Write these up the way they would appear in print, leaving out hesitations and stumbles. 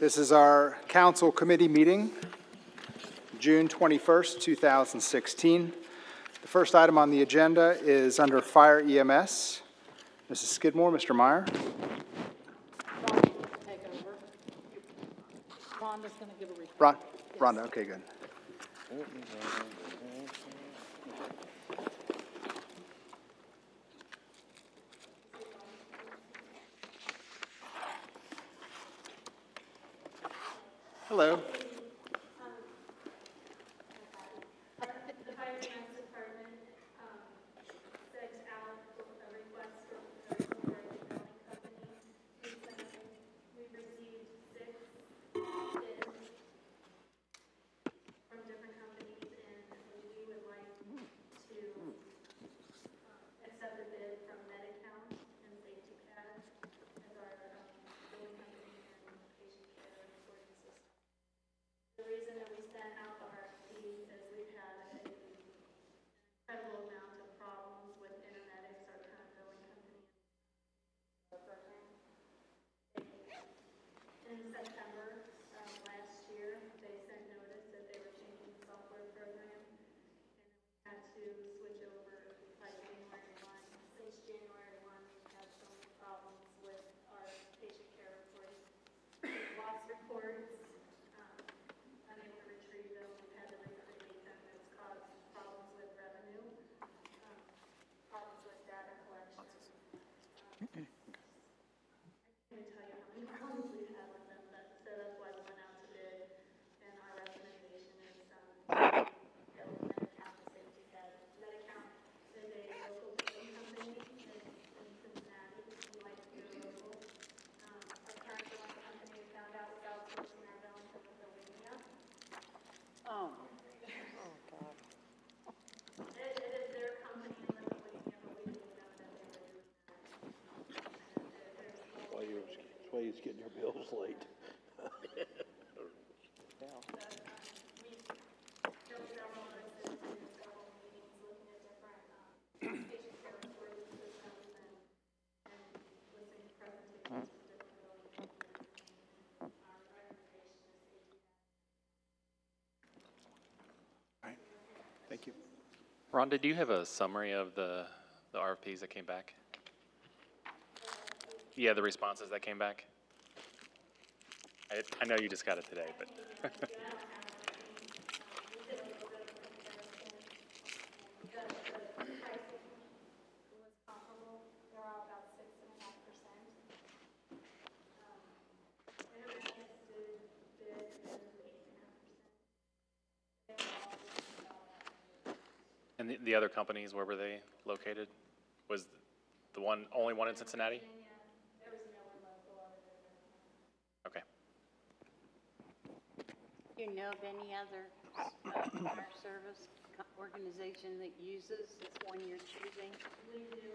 This is our council committee meeting, June 21st, 2016. The first item on the agenda is under Fire EMS. Mrs. Skidmore, Mr. Meyer. Take over. Rhonda's going to give a report. Rhonda, okay, good. Hello. The Fire Defense Department sent out a request for proposal for a accounting company. We received 6 bids from different companies, and we would like to accept a bid from MediCount and Safety Pad as our billing company and patient care reporting system. The reason that we sent out the RFP is we've had an incredible amount of problems with Internetics, our current billing company, program. In September last year, they sent notice that they were changing the software program, and we had to switch over by January 1. Since January 1, we've had so many problems with our patient care reporting. Lost reports, unable to retrieve them, we've had to recreate them. It's caused problems with revenue, problems with data collection. I can't even tell you how many problems we've had with them, so that's why we went out to bid, and our recommendation is that MediCount and Safety Pad. MediCount is a local billing company in Cincinnati. We like to go local. Our current billing company we found out was outsourcing our billing to Pennsylvania. Oh. God. It is their company in Lithuania, but we didn't know that they were doing that. That's why you're getting your bills late. We built several notices and several meetings looking at different patient care reporting systems and listening to presentations from different billing companies. Our recommendation is safety. All right, thank you. Rhonda, do you have a summary of the RFPs that came back? Yeah, the responses that came back. I know you just got it today, but. And the other companies, where were they located? Was the only one in Cincinnati? Okay. Do you know of any other fire service organization that uses this one you're choosing? We do.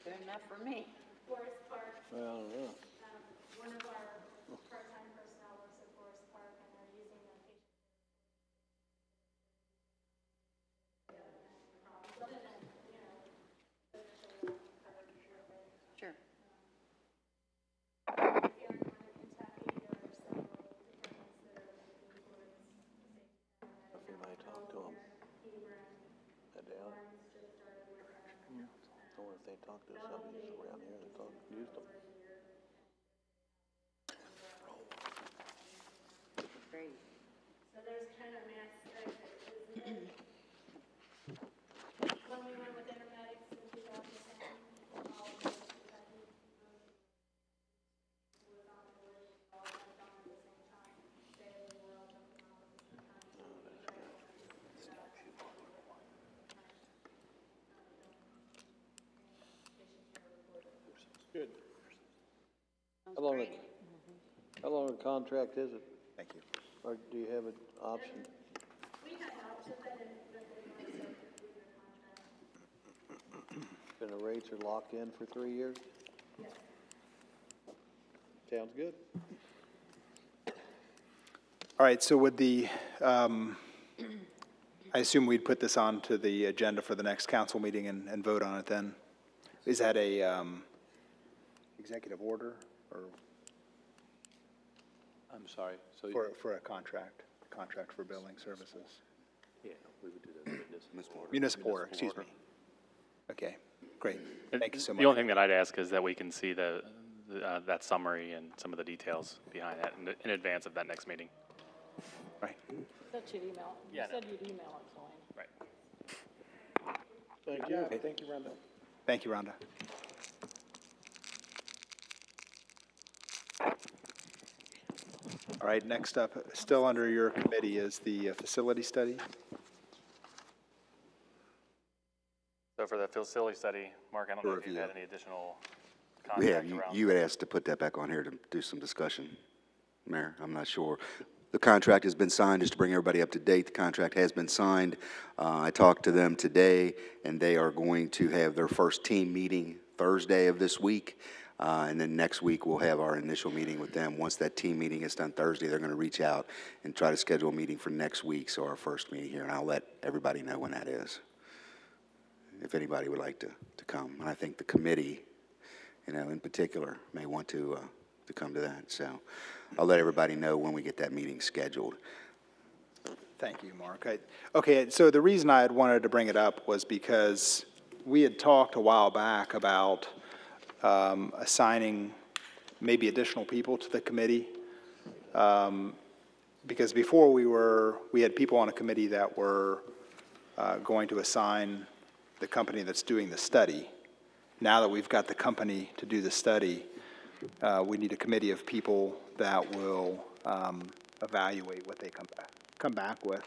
Good enough for me. Forest Park. Well, yeah. One of our part-time personnel works at Forest Park, and they're using the patient. Sure. Here in Kentucky, there are several departments that are moving towards safety. Everybody talk to them. I doubt. I wonder if they talk to somebody around here that used them. Great. So there's kind of mass, when we went with Internetics in 2010, all of those Kentucky was on the list, all jumped on at the same time. They were all jumping on at the same time. Good. Sounds How long, great. how long a contract is it? Thank you. Or do you have an option? We had an option that they wanted to complete the contract. And the rates are locked in for 3 years? Yes. Sounds good. All right, so would I assume we'd put this on to the agenda for the next council meeting and vote on it then? Is that executive order or I'm sorry, so. for a contract for building services? Yeah, we would do that municipal order. Municipal order, excuse me. Okay, great. Thank you so much. The only thing that I'd ask is that we can see that summary and some of the details behind that in advance of that next meeting. Right. Said you'd email, you Yeah, no. said you'd email it to him. Right. Thank you. Thank you, Rhonda. Thank you, Rhonda. All right, next up, still under your committee, is the facility study. So for the facility study, Mark, I don't know if you Review. had any additional We have, contact around. you had asked to put that back on here to do some discussion, Mayor, I'm not sure. The contract has been signed, just to bring everybody up to date, the contract has been signed. I talked to them today, and they are going to have their first team meeting Thursday of this week. And then next week, we'll have our initial meeting with them. Once that team meeting is done Thursday, they're gonna reach out and try to schedule a meeting for next week, so our first meeting here, and I'll let everybody know when that is, if anybody would like to come. And I think the committee, you know, in particular, may want to come to that. So I'll let everybody know when we get that meeting scheduled. Thank you, Mark. Okay, so the reason I had wanted to bring it up was because we had talked a while back about assigning maybe additional people to the committee. Because before we had people on a committee that were going to assign the company that's doing the study. Now that we've got the company to do the study, we need a committee of people that will evaluate what they come back with.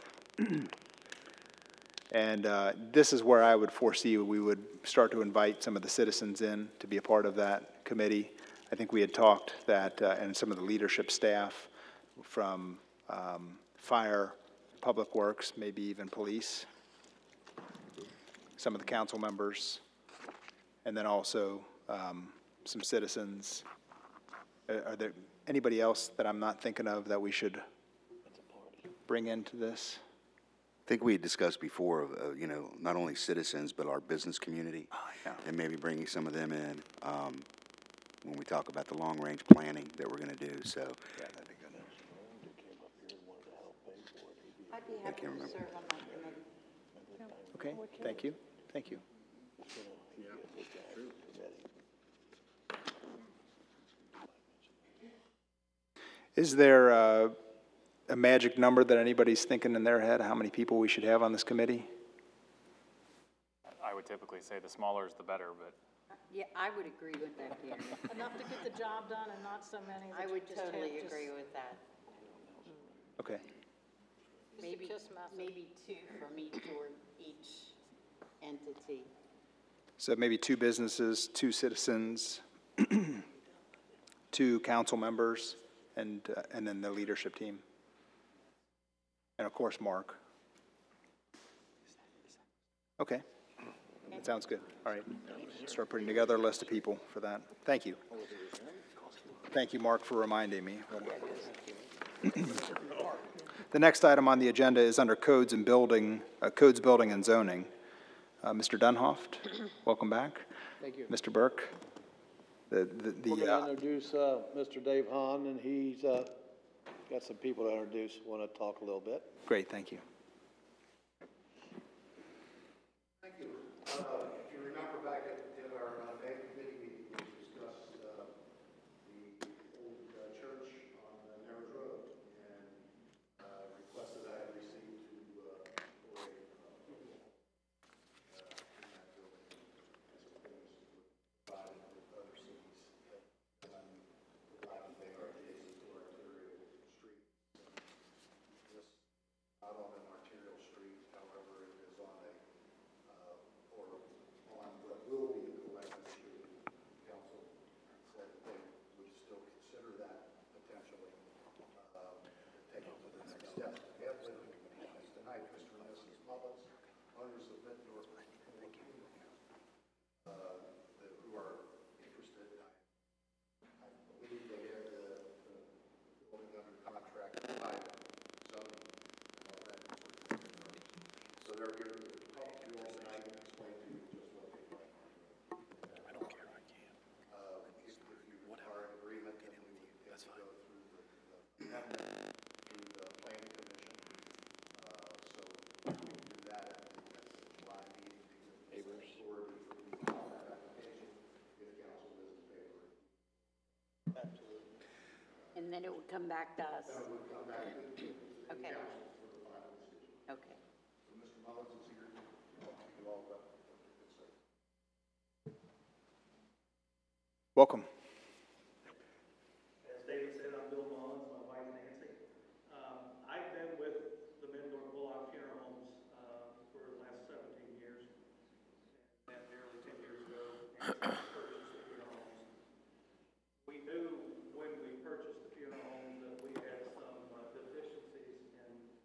And this is where I would foresee we would start to invite some of the citizens in to be a part of that committee. I think we had talked that, and some of the leadership staff from fire, public works, maybe even police, some of the council members, and then also some citizens. Are there anybody else that I'm not thinking of that we should bring into this? I think we had discussed before, you know, not only citizens, but our business community. Yeah. And maybe bringing some of them in when we talk about the long-range planning that we're going to do, so. Yeah, that'd be good. I'd be happy to serve on that committee. Okay, thank you, thank you. Is there a magic number that anybody's thinking in their head, how many people we should have on this committee? I would typically say the smaller is the better, but Yeah, I would agree with that, Gary. Enough to get the job done and not so many that I you would just have totally just- agree with that. Okay, Use the Maybe, KISS method. maybe two from each entity. so maybe 2 businesses, 2 citizens, 2 council members, and then the leadership team. And of course, Mark. Okay, that sounds good. All right, start putting together a list of people for that. Thank you. Thank you, Mark, for reminding me. The next item on the agenda is under Codes, Building, and Zoning. Mr. Dunhoft, welcome back. Thank you. Mr. Burke. We're going to introduce Mr. Dave Hahn, and he's got some people to introduce, want to talk a little bit. Great, thank you. Thank you. If you remember back at our May committee meeting, we discussed the old church on Narrows Road and requested I had received for approval in that building as opposed to providing with other cities that provided they are adjacent to arterial streets. This not on an arterial street, however, it is on a or on what will be a collective street. Council said that they would still consider that potentially, take it to the next step. We have with us tonight, Mr. and Mrs. Mullins, owners of Middendorf, who are interested. I believe they have the building under contract, zoning, and all that sort of thing. So they're here to talk to you all tonight and explain to you just what they'd like. I don't care, I can't. If to go through the amendment through the planning commission. So we can do that at the July meeting to give authority for the application if council is in favor. And then it would come back to us. Then it would come back to the Okay. council for the final decision. Okay. So Mr. Mullins is here to talk to you all about what you could say. Welcome. As David said, I'm Bill Mullins, my wife Nancy. I've been with the Middendorf Bullock Funeral Homes for the last 17 years. And nearly 10 years ago, Nancy purchased the funeral homes. We knew when we purchased the funeral homes that we had some deficiencies in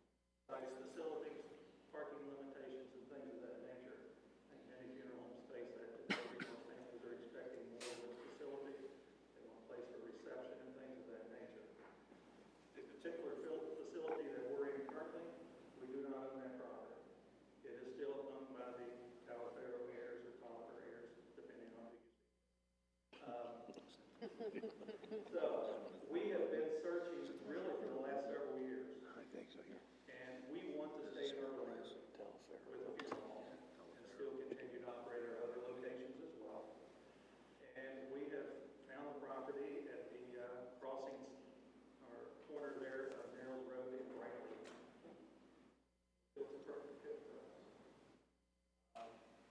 nice facilities, parking limitations, and things of that nature. I think many funeral homes face that today because families are expecting more of the facility. They want a place for reception and things of that nature. The particular facility that we're in currently, we do not own that property. It is still owned by the Talifero heirs or Tolliver heirs, depending on who you speak. So, we have been searching really for the last several years. I think so, yeah. And we want to stay in our lane with a funeral home and still continue to operate our other locations as well. And we have found the property at the crossings, or corner there of Narrows Road and Bradley. It's a perfect fit for us.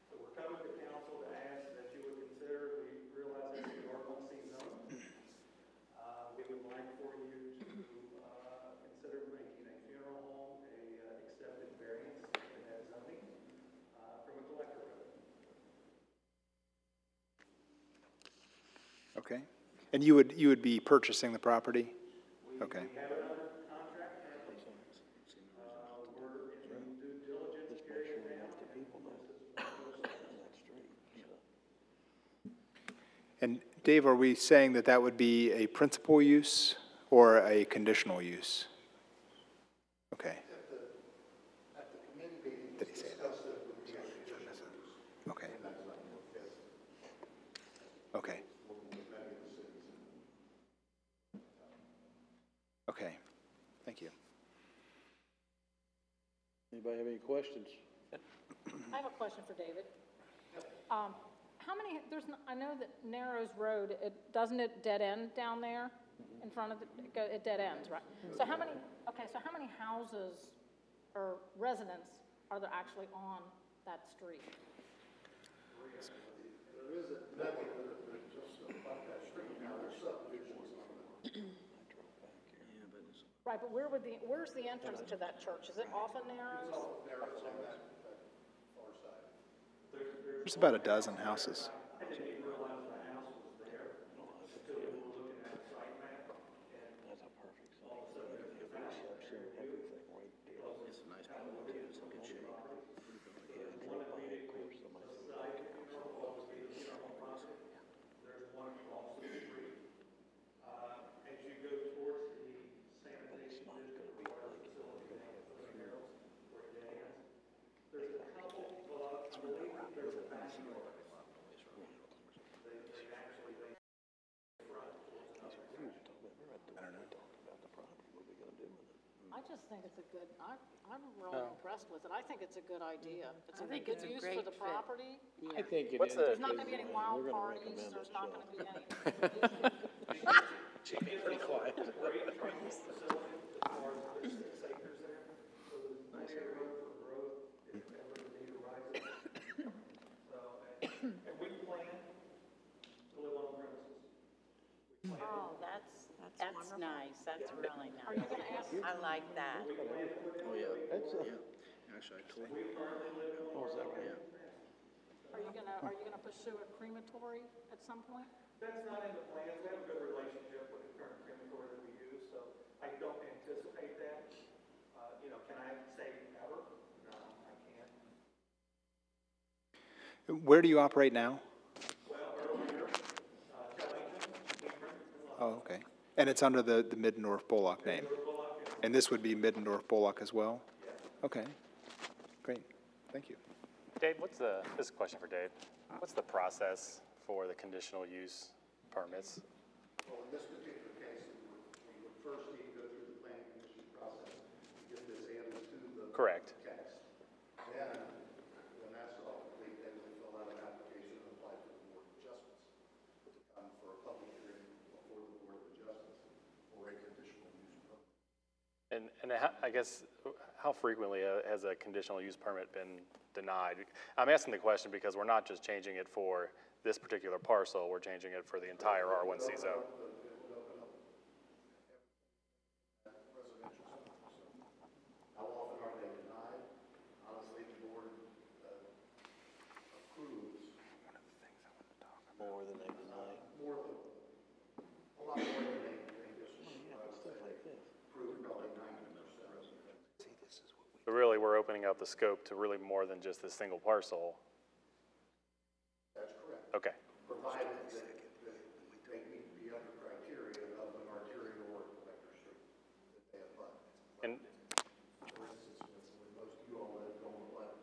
So we're coming to council to ask that you would consider, we realize it's the R1C zone. We would like for you to consider making a funeral home a accepted variance in that zoning from a collector road. Okay. And you would be purchasing the property? Okay. We have it under contract currently. We're in due diligence period now. And Dave, are we saying that that would be a principal use or a conditional use? Okay. At the committee meeting, Did he say that? discussed it with the conditional use. Okay. Okay. Okay. Thank you. Anybody have any questions? I have a question for David. How many, I know that Narrows Road, doesn't it dead end down there in front of it dead ends, right? So how many houses or residents are there actually on that street? There is a method that just about that street now, there's subdivisions on it. Right, but where's the entrance to that church? Is it off of Narrows? Narrows on that far side. There's about a dozen houses. I didn't even realize the house was there until we were looking at the site map. And That's a perfect site. all of a sudden, there's a Everything right there. It's a nice building, too. It's in good shape. Yeah, I drove by it, of course, so my there's one across the street. As you go towards the sanitation district, water facility, where it ends, there's a couple of, I believe there's a backyard. They actually, they front towards I just think it's a good, I'm really impressed with it. I think it's a good idea. It's a think good it's a use great for the fit. property. I think it is. There's not gonna be any wild parties, there's not gonna be any. pretty quiet. And we plan to live on the premises. Oh, that's nice. That's really Are you nice. gonna ask, I like that. Oh, yeah. Yeah. Actually, I told you. Oh, is that right? Yeah. are you gonna pursue a crematory at some point? That's not in the plans. We have a good relationship with the current crematory that we use, so I don't anticipate that. Can I say ever? No, I can't. Where do you operate now? Well, earlier, Tellington, Hebron, Oh, okay. And it's under the Middendorf Bullock name? And this would be Middendorf Bullock as well? Okay. Great. Thank you. Dave, this is a question for Dave. What's the process for the conditional use permits? Well, in this particular case, it would And I guess, how frequently has a conditional use permit been denied? I'm asking the question because we're not just changing it for this particular parcel, we're changing it for the entire R1C zone. How often are they denied? Honestly, the board approves. More than they deny. More than, a lot more than they just, approve probably 90%. But really, we're opening up the scope to really more than just this single parcel. That's correct. Okay. Provided that they meet the other criteria of an arterial or collector street that they abut. And For instance, with most of you all that don't abut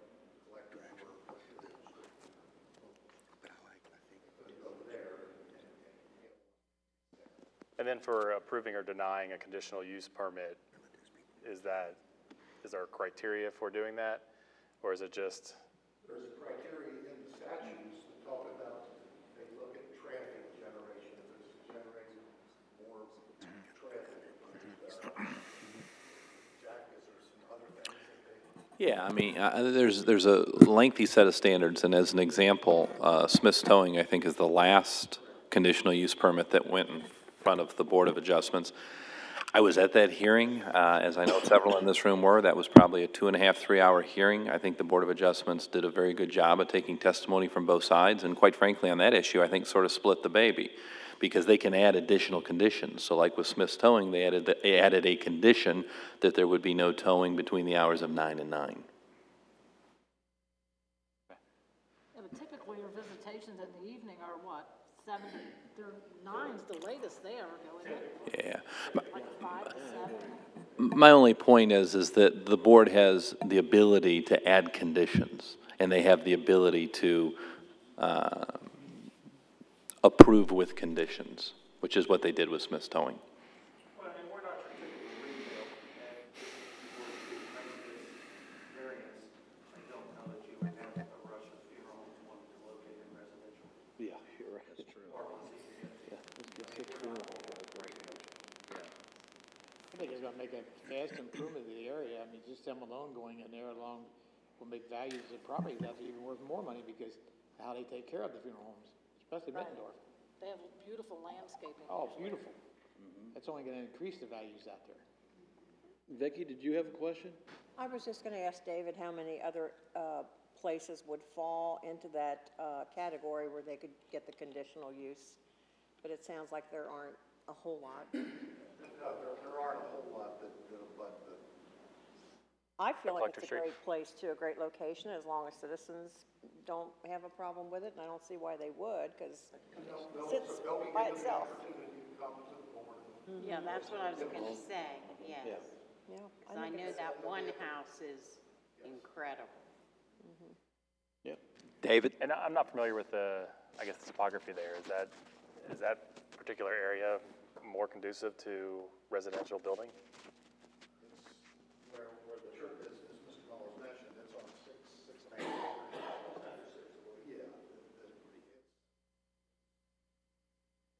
collectors or arterial street. But go there And then for approving or denying a conditional use permit, is there a criteria for doing that? Or is it just, there's a criteria in the statutes that talk about, they look at traffic generation, if it's generating more traffic. Jack, is there some other things that they? Yeah, I mean, there's a lengthy set of standards, and as an example, Smith's Towing, I think, is the last conditional use permit that went in front of the Board of Adjustments. I was at that hearing, as I know several in this room were. That was probably a 2.5, 3 hour hearing. I think the Board of Adjustments did a very good job of taking testimony from both sides, and quite frankly, on that issue, I think sort of split the baby, because they can add additional conditions. So like with Smith's Towing, they added a condition that there would be no towing between the hours of 9 and 9. Yeah, but typically your visitations in the evening are what, 7, 9's the latest they ever go in. Yeah. Like 5 to 7. My only point is that the board has the ability to add conditions, and they have the ability to approve with conditions, which is what they did with Smith's Towing. Well, and we're not your typical retail, and variance. I don't know that you would have a rush of funeral homes wanting to locate in residential. Yeah, you're right. That's true. Yeah, let's get 6 funeral homes right there. I think it's gonna make a vast improvement to the area. I mean, just them alone going in there along will make values of property that's even worth more money because of how they take care of the funeral homes, especially Right. Mittendorf. They have beautiful landscaping. Oh, usually. beautiful. That's only gonna increase the values out there. Vicki, did you have a question? I was just going to ask David how many other places would fall into that category where they could get the conditional use, but it sounds like there aren't a whole lot. No, there aren't a whole lot that, but I feel like Collector it's a Street. great place too, a great location, as long as citizens don't have a problem with it, and I don't see why they would, because it sits by itself. Yeah, that's what I was gonna say, yes. Yeah, Because I think know it's- that one house is incredible. David? and I'm not familiar with the topography there. Is that particular area more conducive to residential building? where the church is, as Mr. Mullins mentioned, it's on 6.5 acres. Yeah.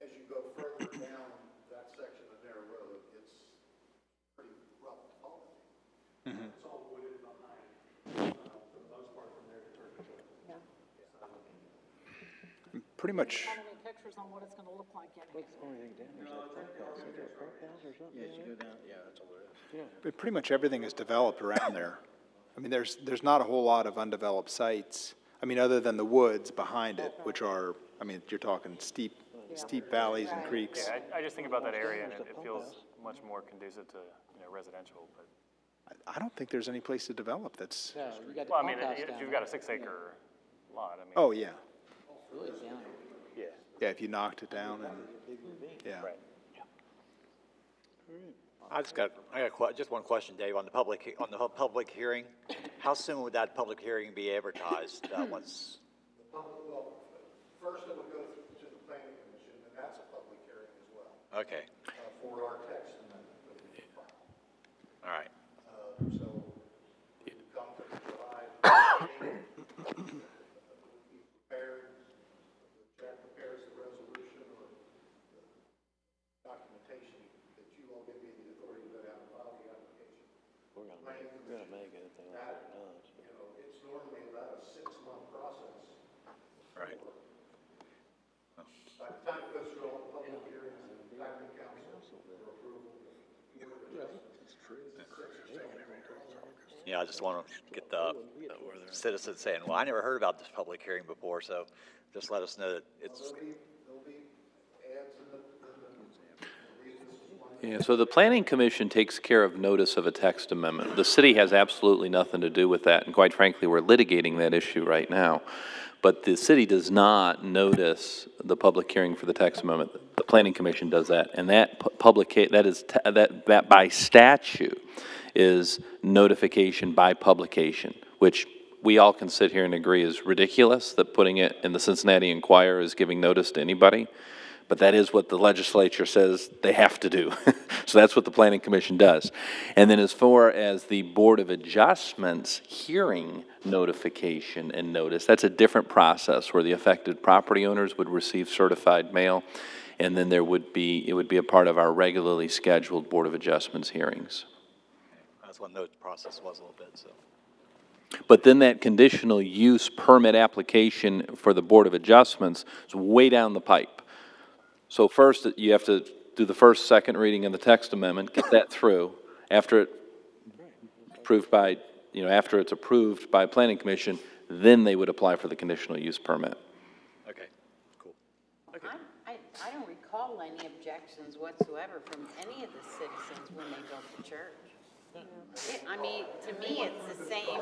As you go further down that section of Narrow Road, it's pretty rough to follow. It's all wooded behind, for the most part from there to Turkey. Pretty much, How many pictures on what it's gonna look like getting but pretty much everything is developed around there. I mean, there's not a whole lot of undeveloped sites. I mean, other than the woods behind it, which are, I mean, you're talking steep valleys and creeks. Yeah, I just think about that area and it feels much more conducive to, residential, but, I don't think there's any place to develop that's, No, you got the well, I mean, pump house if down you've there. got a 6-acre lot, I mean. oh, yeah. Really down. Yeah, Yeah, if you knocked it down and, yeah. right. I got just one question, Dave, on the public hearing. How soon would that public hearing be advertised, once? Well, first it would go to the planning commission, and that's a public hearing as well, Okay, for our text amendment that we filed. all right. So we would come to the July meeting, we prepared, Jack prepares the resolution or the documentation that you all give me the authority to go down and file the application. Right. By the time it goes through all the public hearings and back to council for approval. Yeah, I just want to get the citizens saying, well, I never heard about this public hearing before, so just let us know that it's, There'll be ads in the Yeah, so the Planning Commission takes care of notice of a text amendment. The city has absolutely nothing to do with that, and quite frankly, we're litigating that issue right now. But the city does not notice the public hearing for the text amendment. The Planning Commission does that, and that that by statute is notification by publication, which we all can sit here and agree is ridiculous, that putting it in the Cincinnati Enquirer is giving notice to anybody. But that is what the legislature says they have to do. So that's what the Planning Commission does. And then as far as the Board of Adjustments hearing notification and notice, that's a different process where the affected property owners would receive certified mail, and then it would be a part of our regularly scheduled Board of Adjustments hearings. that's what the process was a little bit, so. But then that conditional use permit application for the Board of Adjustments is way down the pipe. So first, you have to do the first, second reading of the text amendment, get that through. After it's approved by Planning Commission, then they would apply for the conditional use permit. Okay, cool. Okay. I don't recall any objections whatsoever from any of the citizens when they built the church. I mean, to me, it's the same.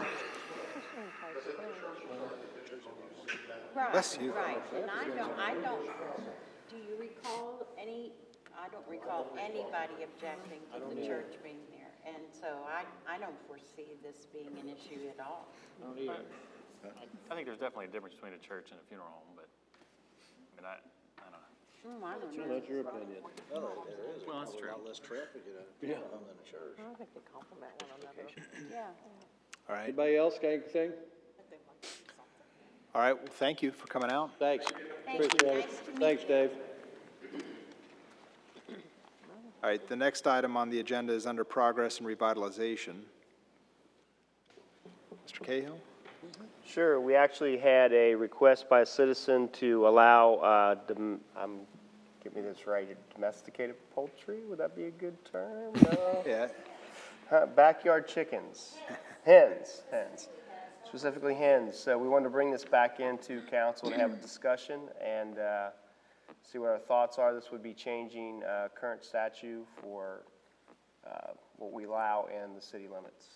Right, right, and I don't, do you recall I don't recall anybody objecting to the church being there, and so I don't foresee this being an issue at all. I think there's definitely a difference between a church and a funeral home, but, I mean, I don't know. I don't know. That's your opinion. Well, that's true. Less traffic in a funeral home than a church. I think they complement one another. Yeah. All right. Anybody else got anything? All right, well, thank you for coming out. Thanks. Thank you. Appreciate it. Nice to meet Thanks, Dave. All right, the next item on the agenda is under progress and revitalization. Mr. Cahill? Sure, we actually had a request by a citizen to allow, get me this right, domesticated poultry, would that be a good term? No? Yeah. Backyard chickens, hens, specifically hens. So we wanted to bring this back into council to have a discussion and see what our thoughts are. This would be changing current statute for what we allow in the city limits.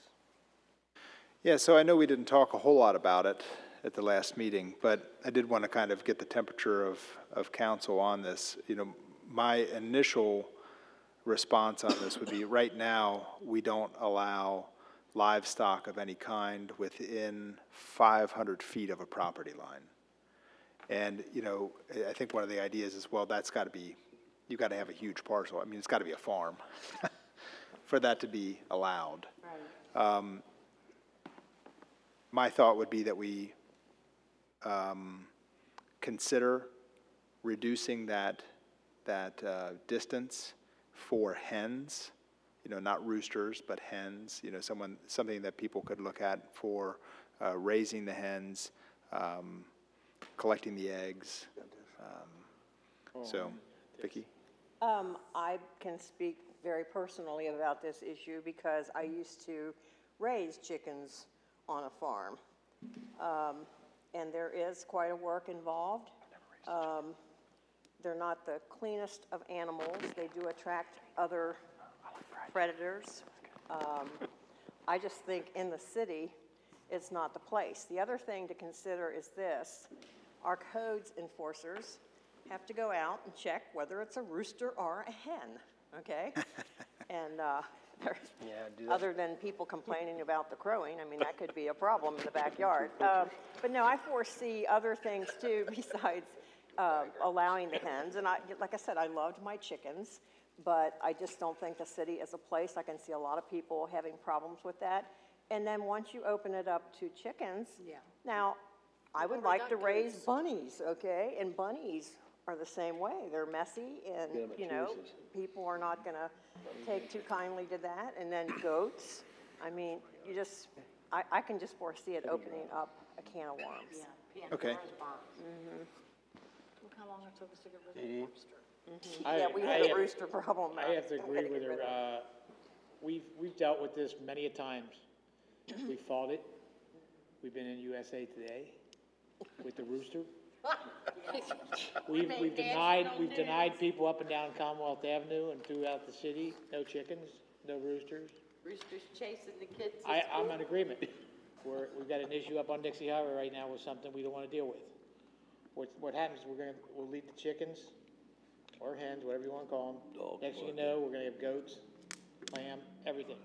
Yeah, so I know we didn't talk a whole lot about it at the last meeting, but I did want to kind of get the temperature of council on this. You know, my initial response on this would be right now we don't allow livestock of any kind within 500 feet of a property line. And, you know, I think one of the ideas is, well, that's got to be, you've got to have a huge parcel. I mean, it's got to be a farm for that to be allowed. Right. My thought would be that we consider reducing that distance for hens, you know, not roosters, but hens, you know, something that people could look at for raising the hens, collecting the eggs. So, Vicki? I can speak very personally about this issue because I used to raise chickens on a farm. And there is quite a work involved. They're not the cleanest of animals. They do attract other predators. I just think in the city, it's not the place. The other thing to consider is this. Our codes enforcers have to go out and check whether it's a rooster or a hen, okay? And other than people complaining about the crowing, I mean, that could be a problem in the backyard. But no, I foresee other things too besides allowing the hens. And like I said, I loved my chickens, but I just don't think the city is a place. I can see a lot of people having problems with that. And then once you open it up to chickens, now I would like to raise bunnies, okay? And bunnies are the same way. They're messy and, you know, people are not going to take too kindly to that. And then goats, I mean, I can just foresee it opening up a can of worms. Okay. Pandora's box. Look how long it took us to get rid of Dee Dee? the rooster. Yeah, we had a rooster problem. I have to agree Gotta with get rid her. of it. We've dealt with this many a times. We fought it. We've been in USA Today with the rooster. We've denied people up and down Commonwealth Avenue and throughout the city, no chickens, no roosters. Roosters chasing the kids to I'm school. in agreement. We've got an issue up on Dixie Highway right now with something we don't want to deal with. What happens, we'll leave the chickens, or hens, whatever you want to call them. Next thing you know, we're gonna have goats, lamb, everything.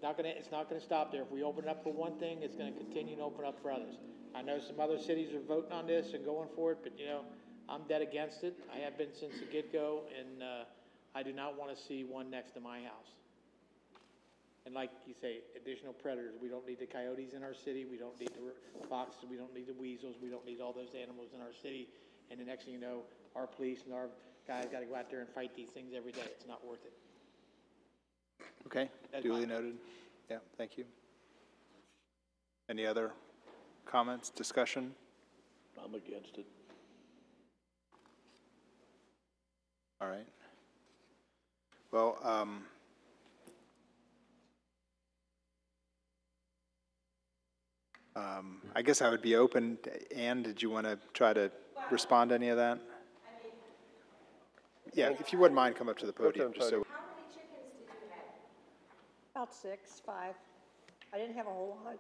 It's not gonna stop there. If we open it up for one thing, it's gonna continue to open up for others. I know some other cities are voting on this and going for it, but I'm dead against it. I have been since the get-go, and I do not want to see one next to my house. And like you say, additional predators. We don't need the coyotes in our city. We don't need the foxes. We don't need the weasels. We don't need all those animals in our city. And the next thing you know, our police and our guys got to go out there and fight these things every day. It's not worth it. Okay, duly noted. Yeah, thank you. Any other comments, discussion? I'm against it. All right. Well, I guess I would be open. Ann, did you want to try to respond to any of that? Yeah, if you wouldn't mind, come up to the podium. Just so. How many chickens did you have? About 6, 5. I didn't have a whole lot.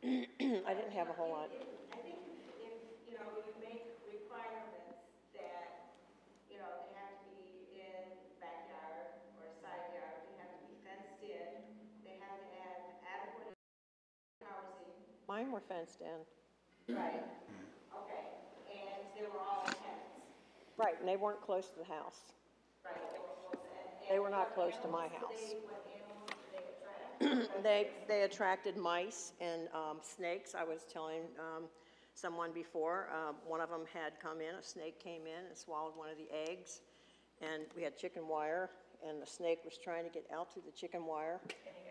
I didn't have a whole lot. I think if, you make requirements that, they have to be in backyard or side yard, they have to be fenced in, they have to have adequate housing. Mine were fenced in. Right, okay, and they were all hens. Right, and they weren't close to the house. Right, they were close. They were not close to my house. What animals did they attract? They attracted mice and snakes. I was telling someone before, one of them had come in, a snake came in and swallowed one of the eggs, and we had chicken wire, and the snake was trying to get out through the chicken wire.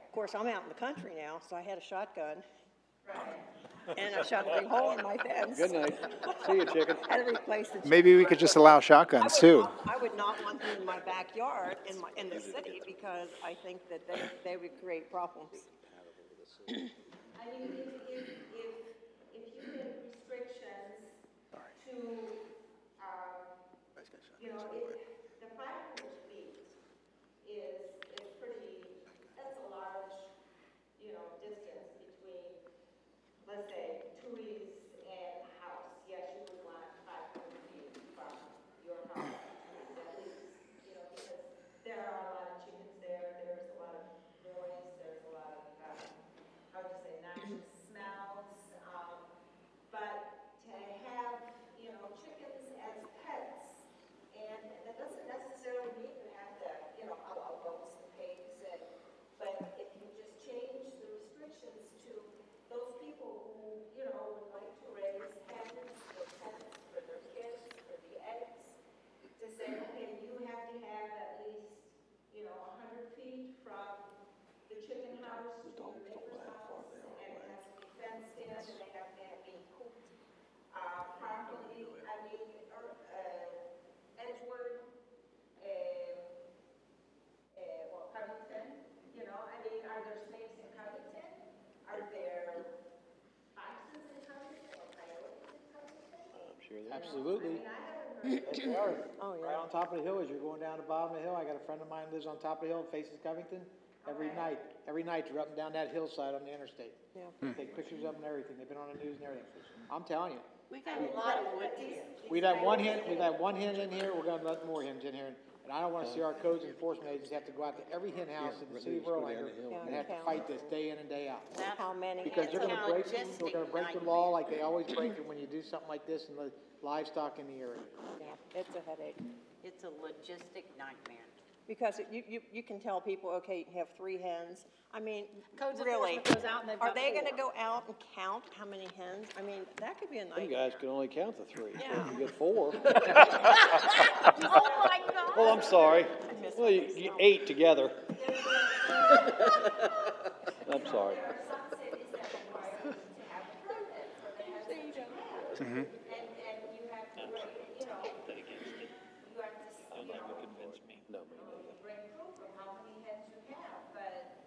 Of course, I'm out in the country now, so I had a shotgun. And I shot a big hole in my fence. Good night. See you, chicken. I had to replace the chicken Maybe we wire. could just allow shotguns too. I would not want them in my backyard in the city because I think that they would create problems. I mean, if you have restrictions to, the 500 feet is pretty, that's a large, distance between, let's say, Tui's and house. Yes, you would want 500 feet from your house, at least, because there are a lot of chickens there, there's a lot of noise, there's a lot of, noxious smells, but to have, chickens as pets, and that doesn't necessarily mean you have to, allow goats and pigs, but if you just change the restrictions to those people who, would like to raise hens for pets, for their kids, for the eggs, to say, okay, you have to have at least, 100 feet from the chicken house to your neighbor's house, and it has to be fenced in, and they have to be cooped properly. I mean, Edgewood, Covington, are there snakes in Covington? Are there foxes in Covington or coyotes in Covington? I'm sure there Absolutely. Yes, They are. Oh, yeah. Right on top of the hill, as you're going down the bottom of the hill, I got a friend of mine who lives on top of the hill, faces Covington. Every night, you're up and down that hillside on the interstate. Yeah. Take pictures of them and everything. They've been on the news and everything. I'm telling you. We got a lot of woods here. We've had one hen in here. We're gonna let more hens in here. And I don't wanna see our codes enforcement agents have to go out to every hen house in the city of Erlanger and have to fight this day in and day out. How many? Because they're gonna break the logistic law like they always break it when you do something like this in the livestock in the area. Yeah, it's a headache. It's a logistic nightmare. Because you can tell people, okay, you can have 3 hens. I mean, Codes really, enforcement goes out and they've are got they 4. gonna go out and count how many hens? I mean, that could be a Some nightmare. guys can only count the 3. Yeah. You get 4. Oh, my God. Well, I'm sorry. Well, you 8 together. I'm sorry. There are some cities that require you to have a permit for the hens that you have. And you have to bring, you know, you have to, you know, bring proof of how many hens you have, but,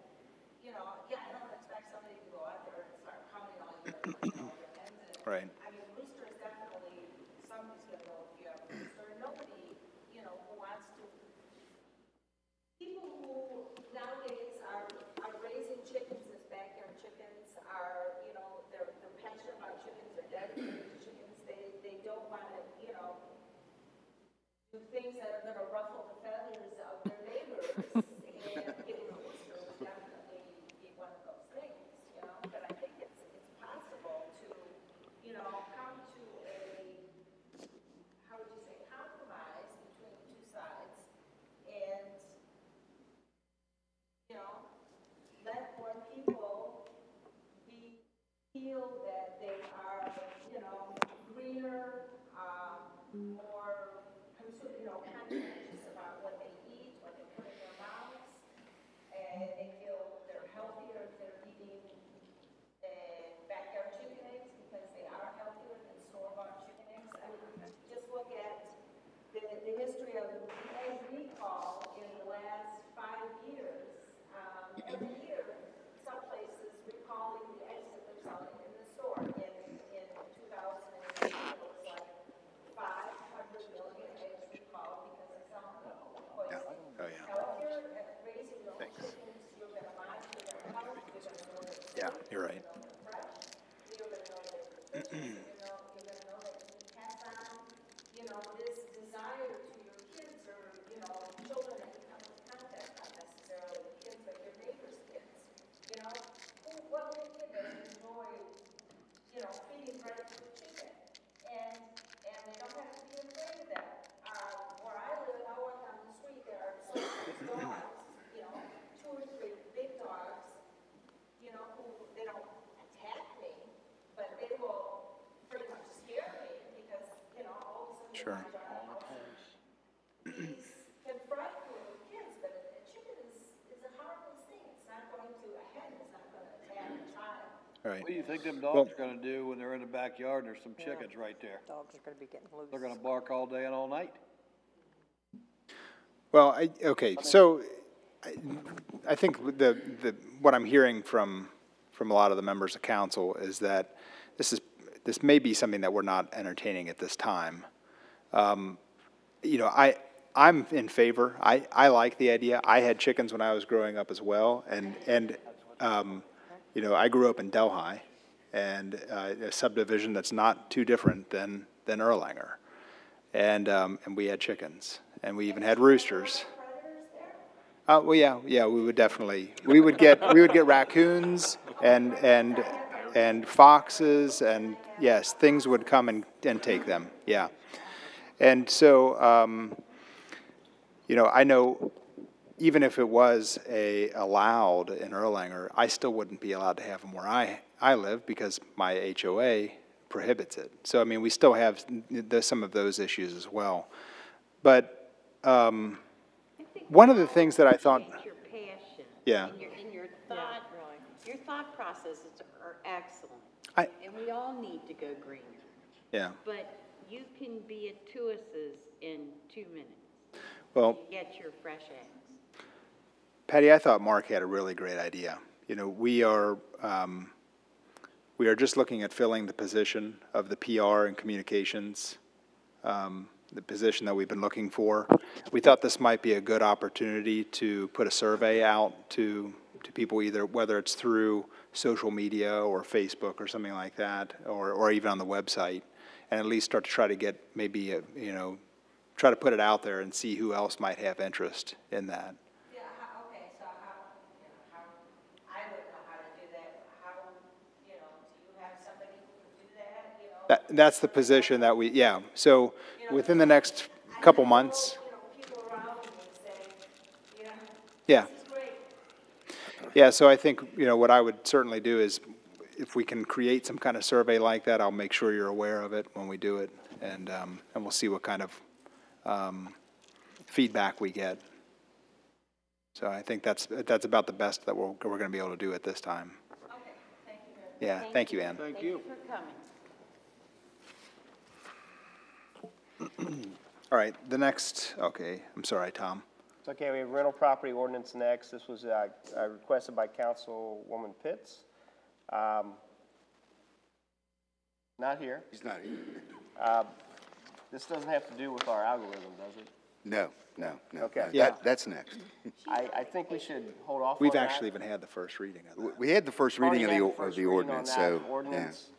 you know, yeah, I don't expect somebody to go out there and start counting all your hens. Right. I mean, rooster is definitely, somebody's gonna know if you have a rooster, nobody, you know, who wants to. People who nowadays are raising chickens as backyard chickens are, you know, they're passionate about chickens, they're dedicated to chickens, they don't wanna, you know, do things that are gonna ruffle the feathers of their neighbors, and getting a rooster would definitely be one of those things, you know, but I think it's possible to, you know, come to a, how would you say, compromise between the two sides, and, you know, let more people feel that they are, you know, greener, more, you know, conscientious about what they eat, what they put in their mouths, and they feel they're healthier if they're eating backyard chicken eggs because they are healthier than store-bought chicken eggs. I mean, just look at the history of the egg recall in the last 5 years. Every year, some places recalling the eggs that they're selling in the store. In 2008, it was like 500 million eggs recalled because of salmonella. Oh, yeah. Healthier and raising your own chickens, you're going to monitor their health, you're going to know that it's Yeah, you're right. fresh, you're going to know that it's delicious, you're going to know that you can pass on, you know, this desire to your kids or, you know, children that you come in contact, not necessarily the kids, but your neighbor's kids. You know, what little kid doesn't enjoy, you know, feeding bread to a chicken? And they don't have to be afraid of that. Where I live, I walk down the street, there are some dogs, you know, 2 or 3 big dogs, you know, who, they don't attack me, but they will pretty much scare me because, you know, all of a sudden. Sure. These can frighten little kids, but a chicken is a harmless thing. It's not going to, a hen is not going to attack a child. Right. What do you think them dogs are gonna do when they're in the backyard and there's some chickens right there? Dogs are gonna be getting loose. They're gonna bark all day and all night? Well, okay, so I think what I'm hearing from a lot of the members of council is that this may be something that we're not entertaining at this time. You know, I'm in favor. I like the idea. I had chickens when I was growing up as well, and you know, I grew up in Delhi, and a subdivision that's not too different than Erlanger, and we had chickens, and we even had roosters. Well, yeah, we would definitely. We would get raccoons and foxes, and yes, things would come and take them. Yeah, and so you know, I know even if it was allowed in Erlanger, I still wouldn't be allowed to have them where I live because my HOA prohibits it. So I mean, we still have some of those issues as well, but. One of the things that I thought, Your passion. Yeah. And your thought, your thought processes are excellent. And we all need to go greener. Yeah. But you can be at Tuis's in 2 minutes. Well, Get your fresh eggs. Patty, I thought Mark had a really great idea. You know, we are just looking at filling the position of the PR and communications, the position that we've been looking for. We thought this might be a good opportunity to put a survey out to people, either whether it's through social media or Facebook or something like that, or even on the website, and at least start to try to get maybe you know, try to put it out there and see who else might have interest in that. Yeah, okay, so how, I wouldn't know how to do that. How, you know, do you have somebody who can do that, you know? That's the position that we, yeah. So within the next couple months. People around me say, you know, Yeah. this is great. Yeah, so I think, you know, what I would certainly do is if we can create some kind of survey like that, I'll make sure you're aware of it when we do it, and we'll see what kind of feedback we get. So I think that's about the best that we're going to be able to do at this time. Okay, thank you very much. Yeah, thank you, Ann. Thank you. Thank you for coming. All right, the next, okay, I'm sorry, Tom. It's okay, we have rental property ordinance next. This was requested by Councilwoman Pitts. Not here. He's not here. This doesn't have to do with our algorithm, does it? No. Okay. Yeah. That's next. I think we should hold off on We've that. actually even had the first reading of that. We had the first reading of Already had the first reading on ordinance, that so, yeah. ordinance.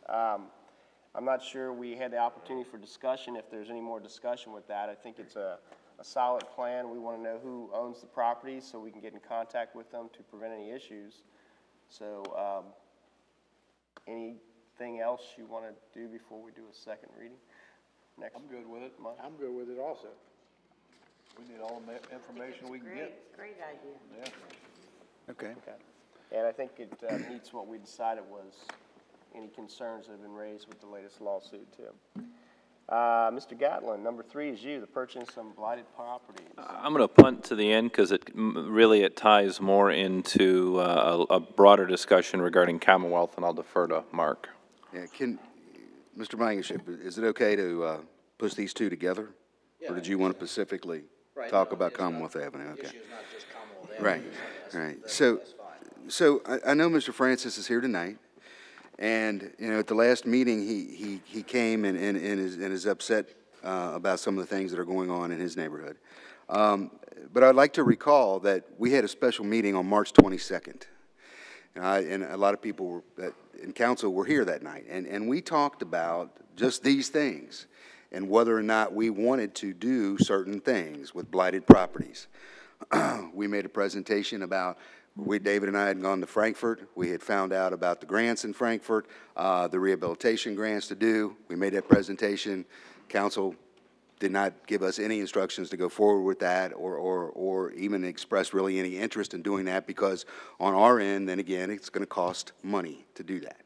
I'm not sure we had the opportunity for discussion, if there's any more discussion with that. I think it's a solid plan. We want to know who owns the property so we can get in contact with them to prevent any issues. So, anything else you want to do before we do a second reading? Next. I'm good with it. Mike? I'm good with it also. We need all the information we can get. Great idea. Yeah. Okay. And I think it meets what we decided was any concerns that have been raised with the latest lawsuit, too. Mr. Gatlin, number 3 is you, the purchasing some blighted properties. I'm going to punt to the end because it ties more into a broader discussion regarding Commonwealth, and I'll defer to Mark. Yeah, Mr. Blankenship, is it okay to push these two together? Or did you want to specifically talk about Commonwealth Avenue? Okay. Right. So I know Mr. Francis is here tonight, and, you know, at the last meeting, he came and is upset about some of the things that are going on in his neighborhood. But I'd like to recall that we had a special meeting on March 22nd. And a lot of people in council were here that night. And we talked about just these things and whether or not we wanted to do certain things with blighted properties. We made a presentation about, David and I had gone to Frankfurt. We had found out about the grants in Frankfurt, the rehabilitation grants to do. We made that presentation. Council did not give us any instructions to go forward with that or even express really any interest in doing that, because on our end, then again, it's going to cost money to do that.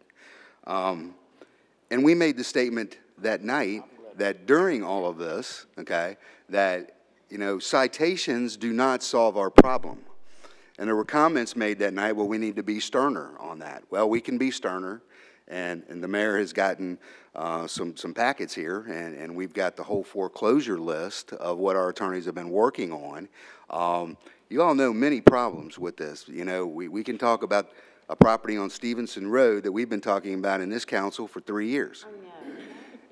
And we made the statement that night that during all of this, okay, that, you know, citations do not solve our problem. And there were comments made that night, well, we need to be sterner on that. Well, we can be sterner. And the mayor has gotten some packets here, and we've got the whole foreclosure list of what our attorneys have been working on. You all know many problems with this. You know, we can talk about a property on Stevenson Road that we've been talking about in this council for 3 years,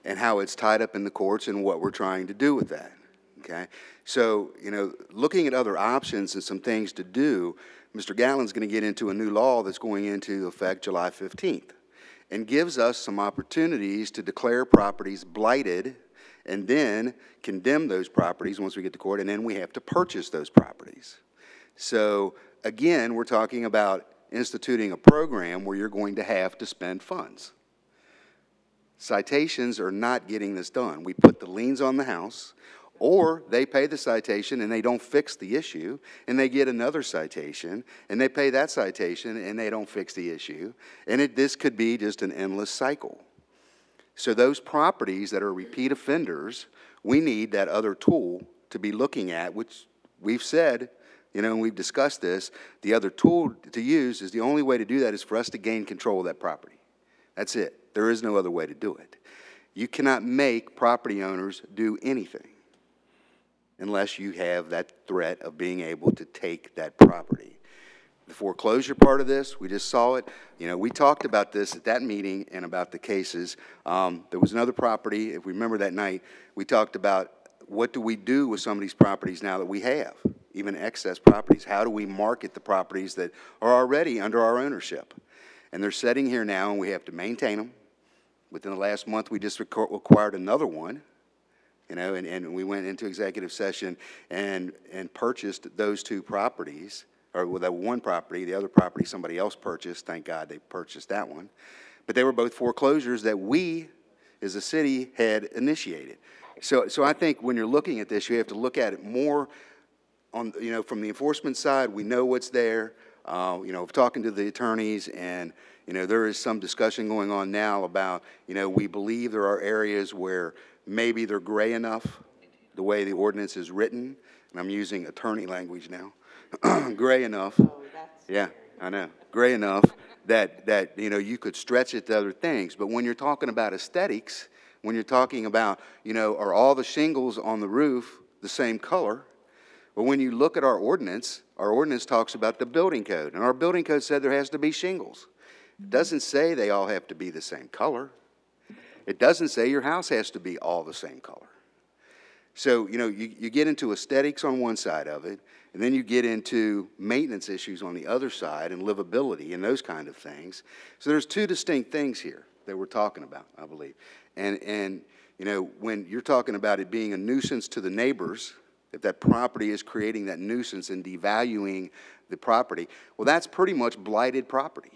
and how it's tied up in the courts and what we're trying to do with that. Okay, so, you know, looking at other options and some things to do, Mr. Gatlin's going to get into a new law that's going into effect July 15th. And gives us some opportunities to declare properties blighted and then condemn those properties once we get to court, and then we have to purchase those properties. So, again, we're talking about instituting a program where you're going to have to spend funds. Citations are not getting this done. We put the liens on the house, or they pay the citation and they don't fix the issue, and they get another citation, and they pay that citation and they don't fix the issue. And this could be just an endless cycle. So those properties that are repeat offenders, we need that other tool to be looking at, which we've said, you know, and we've discussed this, the other tool to use is the only way to do that is for us to gain control of that property. That's it. There is no other way to do it. You cannot make property owners do anything unless you have that threat of being able to take that property. The foreclosure part of this, we just saw it. You know, we talked about this at that meeting and about the cases. There was another property, if we remember that night, we talked about what do we do with some of these properties now that we have, even excess properties. How do we market the properties that are already under our ownership? And they're sitting here now, and we have to maintain them. Within the last month, we just acquired another one. You know, and we went into executive session and purchased those two properties, or well, that one property, the other property somebody else purchased. Thank God they purchased that one. But they were both foreclosures that we, as a city, had initiated. So I think when you're looking at this, you have to look at it more on, you know, from the enforcement side. We know what's there. You know, talking to the attorneys, and, you know, there is some discussion going on now about, you know, we believe there are areas where maybe they're gray enough, the way the ordinance is written, and I'm using attorney language now, gray enough, yeah, I know, gray enough that, you know, you could stretch it to other things. But when you're talking about aesthetics, when you're talking about, you know, are all the shingles on the roof the same color? But when you look at our ordinance talks about the building code, and our building code said there has to be shingles. It doesn't say they all have to be the same color. It doesn't say your house has to be all the same color. So, you know, you get into aesthetics on one side of it, and then you get into maintenance issues on the other side and livability and those kind of things. So there's two distinct things here that we're talking about, I believe. And you know, when you're talking about it being a nuisance to the neighbors, if that property is creating that nuisance and devaluing the property, well, that's pretty much blighted property,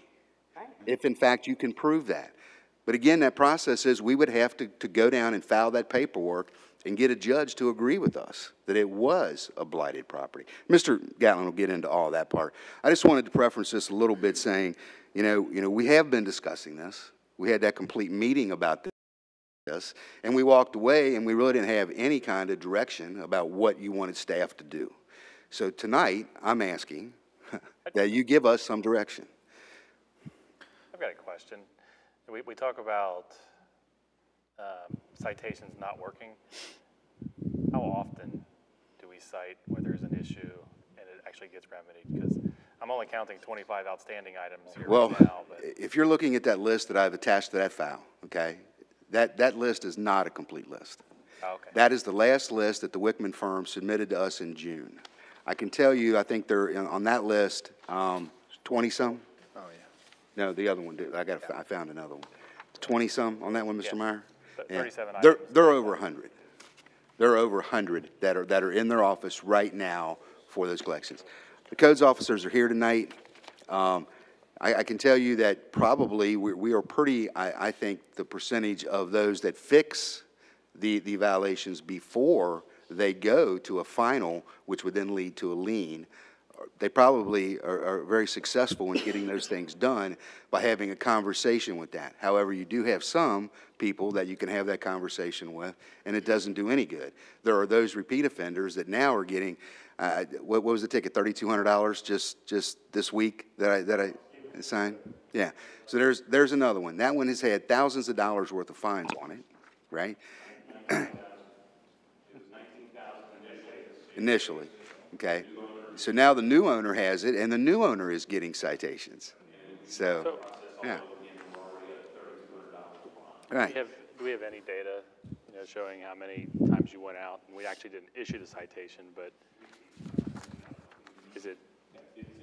if in fact you can prove that. But again, that process is we would have to go down and file that paperwork and get a judge to agree with us that it was a blighted property. Mr. Gatlin will get into all that part. I just wanted to preference this a little bit, saying, you know, we have been discussing this. We had that complete meeting about this, and we walked away, and we really didn't have any kind of direction about what you wanted staff to do. So tonight, I'm asking that you give us some direction. I've got a question. We talk about citations not working. How often do we cite where there's an issue and it actually gets remedied? Because I'm only counting 25 outstanding items here right now. But if you're looking at that list that I've attached to that file, okay, that list is not a complete list. okay. That is the last list that the Wickman firm submitted to us in June. I can tell you, I think they're on that list, 20-some. Oh, yeah. No, the other one, I found another one. 20-some on that one, Mr. Yeah. Meyer? 37 They're, items. they're over 100. There are over 100 that are in their office right now for those collections. The codes officers are here tonight. I can tell you that probably we are pretty, I think, the percentage of those that fix the violations before they go to a final, which would then lead to a lien, they probably are very successful in getting those things done by having a conversation with that. However, you do have some people that you can have that conversation with, and it doesn't do any good. There are those repeat offenders that now are getting, what was the ticket, $3,200 just this week that I signed? Yeah. So there's another one. That one has had thousands of dollars worth of fines on it, right? Initially, okay. So now the new owner has it, and the new owner is getting citations. So yeah. Right. Do we have any data, you know, showing how many times you went out and we actually didn't issue the citation, but is it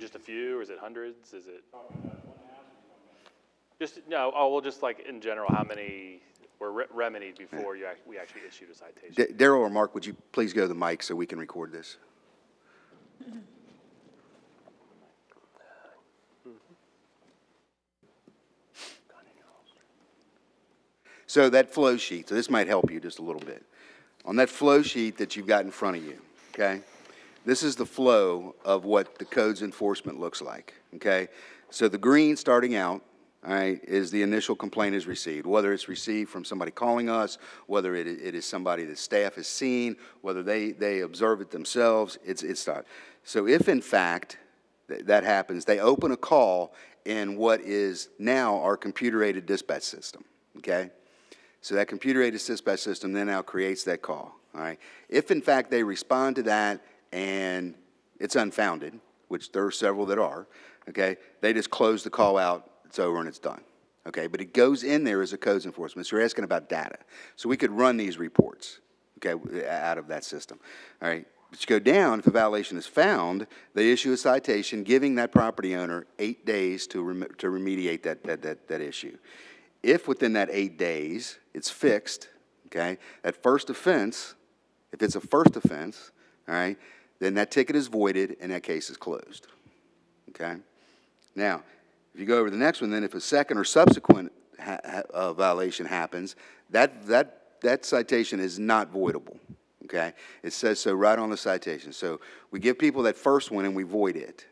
just a few, or is it hundreds? Is it just, no, oh, well, just like in general, how many were remedied before we actually issued a citation? Daryl or Mark, would you please go to the mic so we can record this? So that flow sheet, so this might help you just a little bit. On that flow sheet that you've got in front of you, okay, this is the flow of what the codes enforcement looks like, okay? So the green starting out, all right, is the initial complaint is received, whether it's received from somebody calling us, whether it is somebody that staff has seen, whether they observe it themselves, it's not. So if in fact that happens, they open a call in what is now our computer-aided dispatch system, okay? So that computer-aided dispatch system then now creates that call, all right? If, in fact, they respond to that and it's unfounded, which there are several that are, okay, they just close the call out, it's over, and it's done, okay? But it goes in there as a codes enforcement. So you're asking about data. So we could run these reports, okay, out of that system, all right? But you go down, if a violation is found, they issue a citation giving that property owner 8 days to remediate that issue. If within that 8 days it's fixed, okay, that first offense, if it's a first offense, all right, then that ticket is voided and that case is closed, okay? Now, if you go over to the next one, then if a second or subsequent violation happens, that citation is not voidable, okay? It says so right on the citation. So we give people that first one and we void it,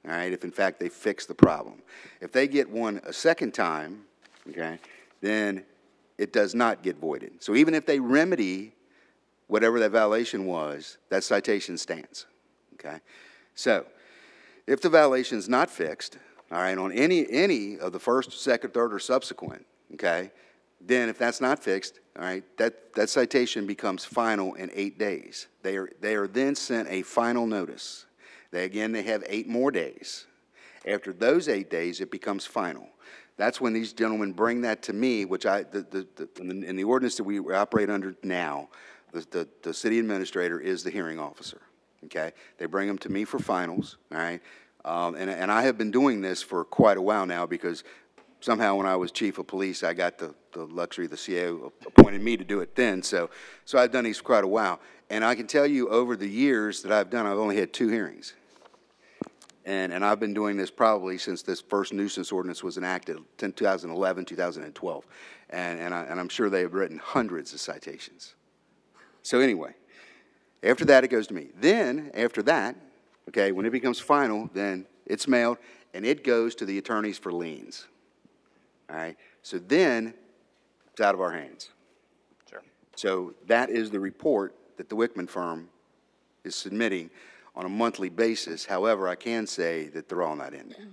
all right, if in fact they fix the problem. If they get one a second time, okay, then it does not get voided. So even if they remedy whatever that violation was, that citation stands, okay? So if the violation is not fixed, all right, on any of the first, second, third, or subsequent, okay, Then if that's not fixed, all right, that citation becomes final in 8 days. They are then sent a final notice. They have 8 more days. After those 8 days, it becomes final. That's when these gentlemen bring that to me, which in the ordinance that we operate under now, the city administrator is the hearing officer, okay? They bring them to me for finals, all right? And I have been doing this for quite a while now because somehow when I was chief of police, I got the luxury, the CO appointed me to do it then. So I've done these for quite a while. And I can tell you over the years that I've done, I've only had 2 hearings. And I've been doing this probably since this first nuisance ordinance was enacted, 2011, 2012. And I'm sure they have written hundreds of citations. So anyway, after that, it goes to me. Then, after that, okay, when it becomes final, then it's mailed, and it goes to the attorneys for liens. All right? So then, it's out of our hands. Sure. So that is the report that the Wickman firm is submitting on a monthly basis. However, I can say that they're all not in there.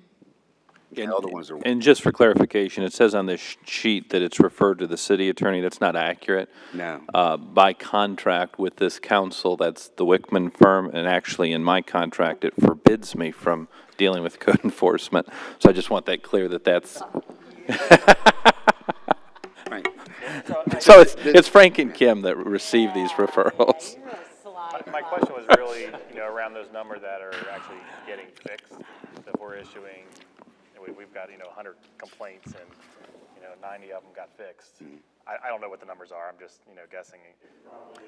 The other ones are. And just for clarification, it says on this sheet that it's referred to the city attorney. That's not accurate. No. By contract with this council, that's the Wickman firm, and actually in my contract, it forbids me from dealing with code enforcement. So I just want that clear that that's. Right. So it's Frank and Kim that receive these referrals. My question was really, around those numbers that are actually getting fixed. So if we're issuing, we've got, 100 complaints and, 90 of them got fixed. I don't know what the numbers are. I'm just, guessing. Probably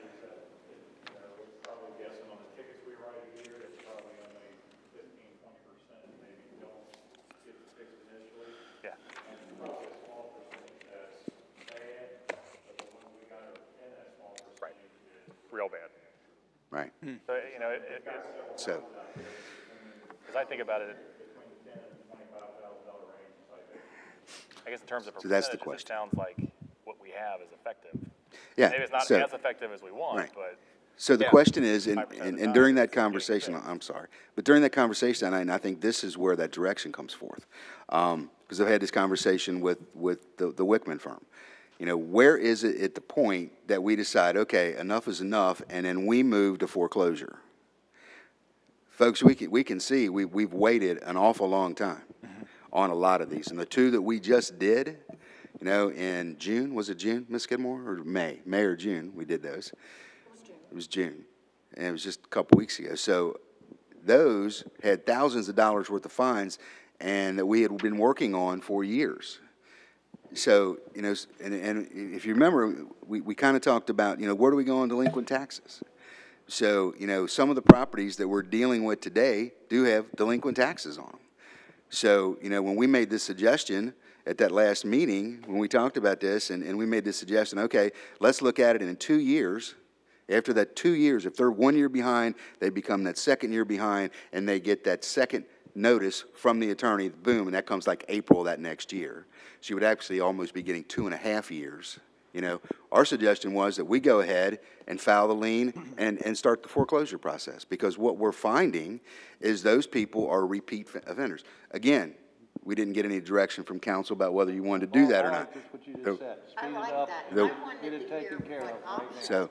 guessing on the tickets we write a year, it's probably only 15-20% maybe don't get fixed initially. Yeah. And probably a small percentage that's bad, but the ones we got are in that small percentage. Right. Real bad. Right. So, So. Because I think about it. I guess in terms of So that's the percentages, question. it sounds like what we have is effective. Yeah. Maybe it's not so, as effective as we want, right. but. So the yeah, question is, and 5% of the during time, that it's conversation, getting I'm sorry, but during that conversation, and I think this is where that direction comes forth, because I've had this conversation with the Wickman firm. Where is it at the point that we decide, okay, enough is enough, and then we move to foreclosure? Folks, we can see we've waited an awful long time on a lot of these, and the 2 that we just did, in June, was it June, Ms. Skidmore, or May or June, we did those. It was June, and it was just a couple weeks ago. So those had thousands of dollars worth of fines, and that we had been working on for years. So, and if you remember, we kind of talked about, where do we go on delinquent taxes? So, some of the properties that we're dealing with today do have delinquent taxes on them. So, when we made this suggestion at that last meeting, when we talked about this, and we made this suggestion, okay, let's look at it in 2 years. After that 2 years, if they're 1 year behind, they become that second year behind, and they get that second notice from the attorney, boom, and that comes like April that next year. So you would actually almost be getting 2.5 years. Our suggestion was that we go ahead and file the lien and start the foreclosure process, because what we're finding is those people are repeat offenders. Again, we didn't get any direction from council about whether you wanted to do that or not. Just what you just said. I Speed like it up, that. The- I wanted get it to hear taken care what of right options. now.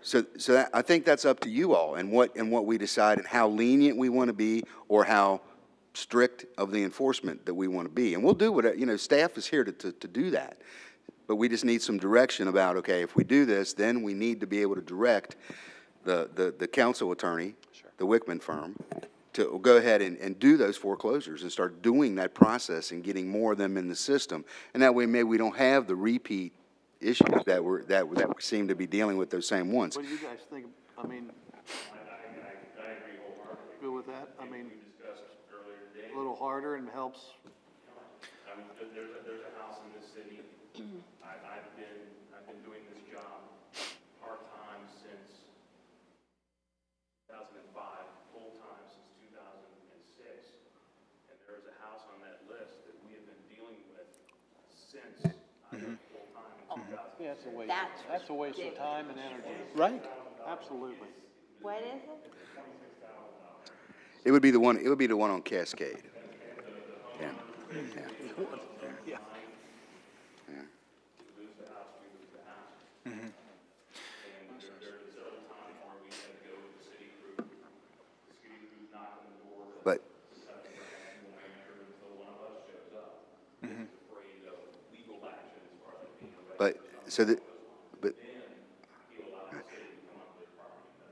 So that, I think that's up to you all, and what we decide, and how lenient we want to be, or how strict of the enforcement that we want to be. And we'll do what, staff is here to do that. But we just need some direction about, okay, if we do this, then we need to be able to direct the council attorney, the Wickman firm, to go ahead and do those foreclosures and start doing that process and getting more of them in the system. And that way maybe we don't have the repeat issues that we seem to be dealing with those same ones. What do you guys think? I mean, I agree wholeheartedly. good with that? I mean, We discussed earlier today. a little harder and helps. I mean, there's a house in this city. I've been doing this job part-time since 2005, full-time since 2006. And there is a house on that list that we have been dealing with since I went full-time in 2006. Yeah, it's a waste. That's a waste of time and energy. Right. Absolutely. What is it? It would be the one on Cascade. Yeah. Yeah. the house, we moved the house. Mhm. And there was several times where we had to go with the city crew knock on the door. But, Until one of us shows up. Mhm. Afraid of legal action as far as being but, so that,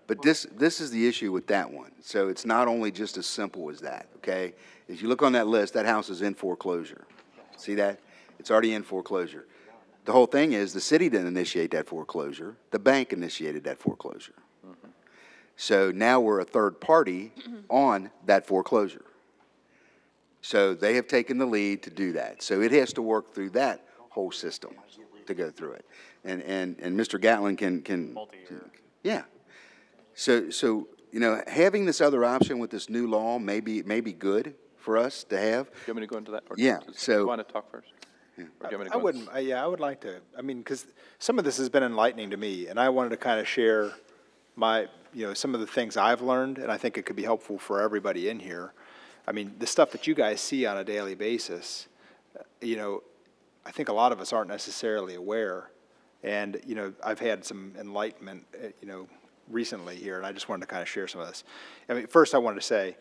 but this is the issue with that one. So it's not only just as simple as that, okay? If you look on that list, that house is in foreclosure. See that? It's already in foreclosure. The whole thing is the city didn't initiate that foreclosure. The bank initiated that foreclosure. So now we're a third party on that foreclosure. So they have taken the lead to do that. So it has to work through that whole system to go through it. And Mr. Gatlin can yeah. So you know, having this other option with this new law may be good for us to have. Do you want me to go into that? Or Yeah, do you want to talk first? Yeah. Or do you want me to I go wouldn't, yeah, I would like to, I mean, because some of this has been enlightening to me, and I wanted to kind of share my, you know, some of the things I've learned, and I think it could be helpful for everybody in here. I mean, the stuff that you guys see on a daily basis, you know, I think a lot of us aren't necessarily aware. And, you know, I've had some enlightenment, you know, recently here, and I just wanted to kind of share some of this. I mean, first I wanted to say,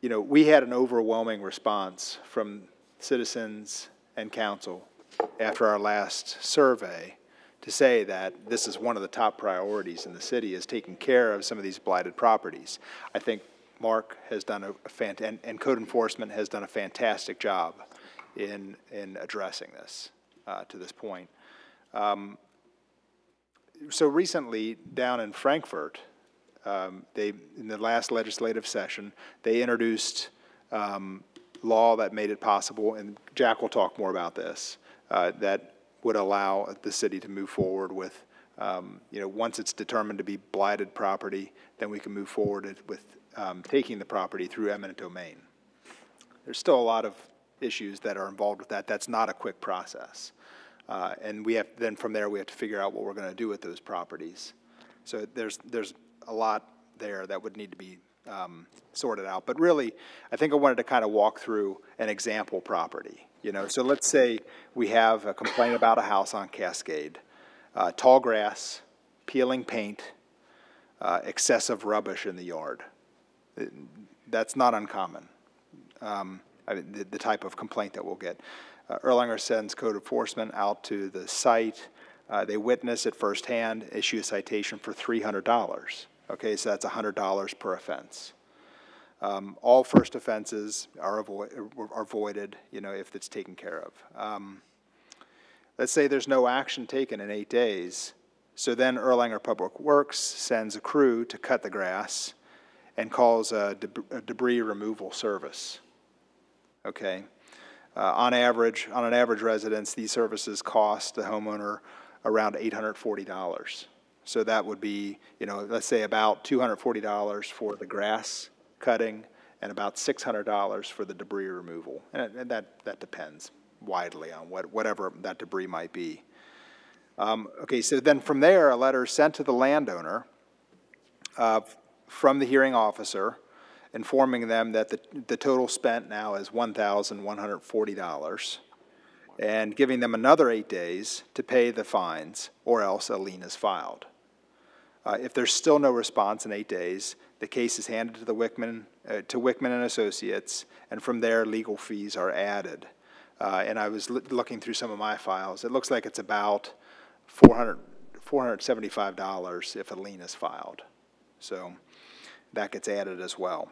you know, we had an overwhelming response from citizens and council after our last survey to say that this is one of the top priorities in the city, is taking care of some of these blighted properties. I think Mark has done and code enforcement has done a fantastic job in addressing this to this point. So recently, down in Frankfurt, in the last legislative session, they introduced law that made it possible, and Jack will talk more about this, that would allow the city to move forward with, you know, once it's determined to be blighted property, then we can move forward with taking the property through eminent domain. There's still a lot of issues that are involved with that. That's not a quick process. And we have, then from there, we have to figure out what we're going to do with those properties. So there's a lot there that would need to be sorted out. But really, I think I wanted to kind of walk through an example property. You know, so let's say we have a complaint about a house on Cascade, tall grass, peeling paint, excessive rubbish in the yard. That's not uncommon. I mean, the type of complaint that we'll get. Erlanger sends code enforcement out to the site. They witness it firsthand, issue a citation for $300. Okay, so that's $100 per offense. All first offenses are voided, you know, if it's taken care of. Let's say there's no action taken in 8 days. So then Erlanger Public Works sends a crew to cut the grass and calls a debris removal service. Okay. On an average residence, these services cost the homeowner around $840. So that would be, you know, let's say about $240 for the grass cutting and about $600 for the debris removal. And that depends widely on whatever that debris might be. Okay, so then from there, a letter is sent to the landowner from the hearing officer, informing them that the total spent now is $1,140, and giving them another 8 days to pay the fines, or else a lien is filed. If there's still no response in 8 days, the case is handed to the Wickman and Associates, and from there, legal fees are added. And I was looking through some of my files. It looks like it's about $475 if a lien is filed. So that gets added as well.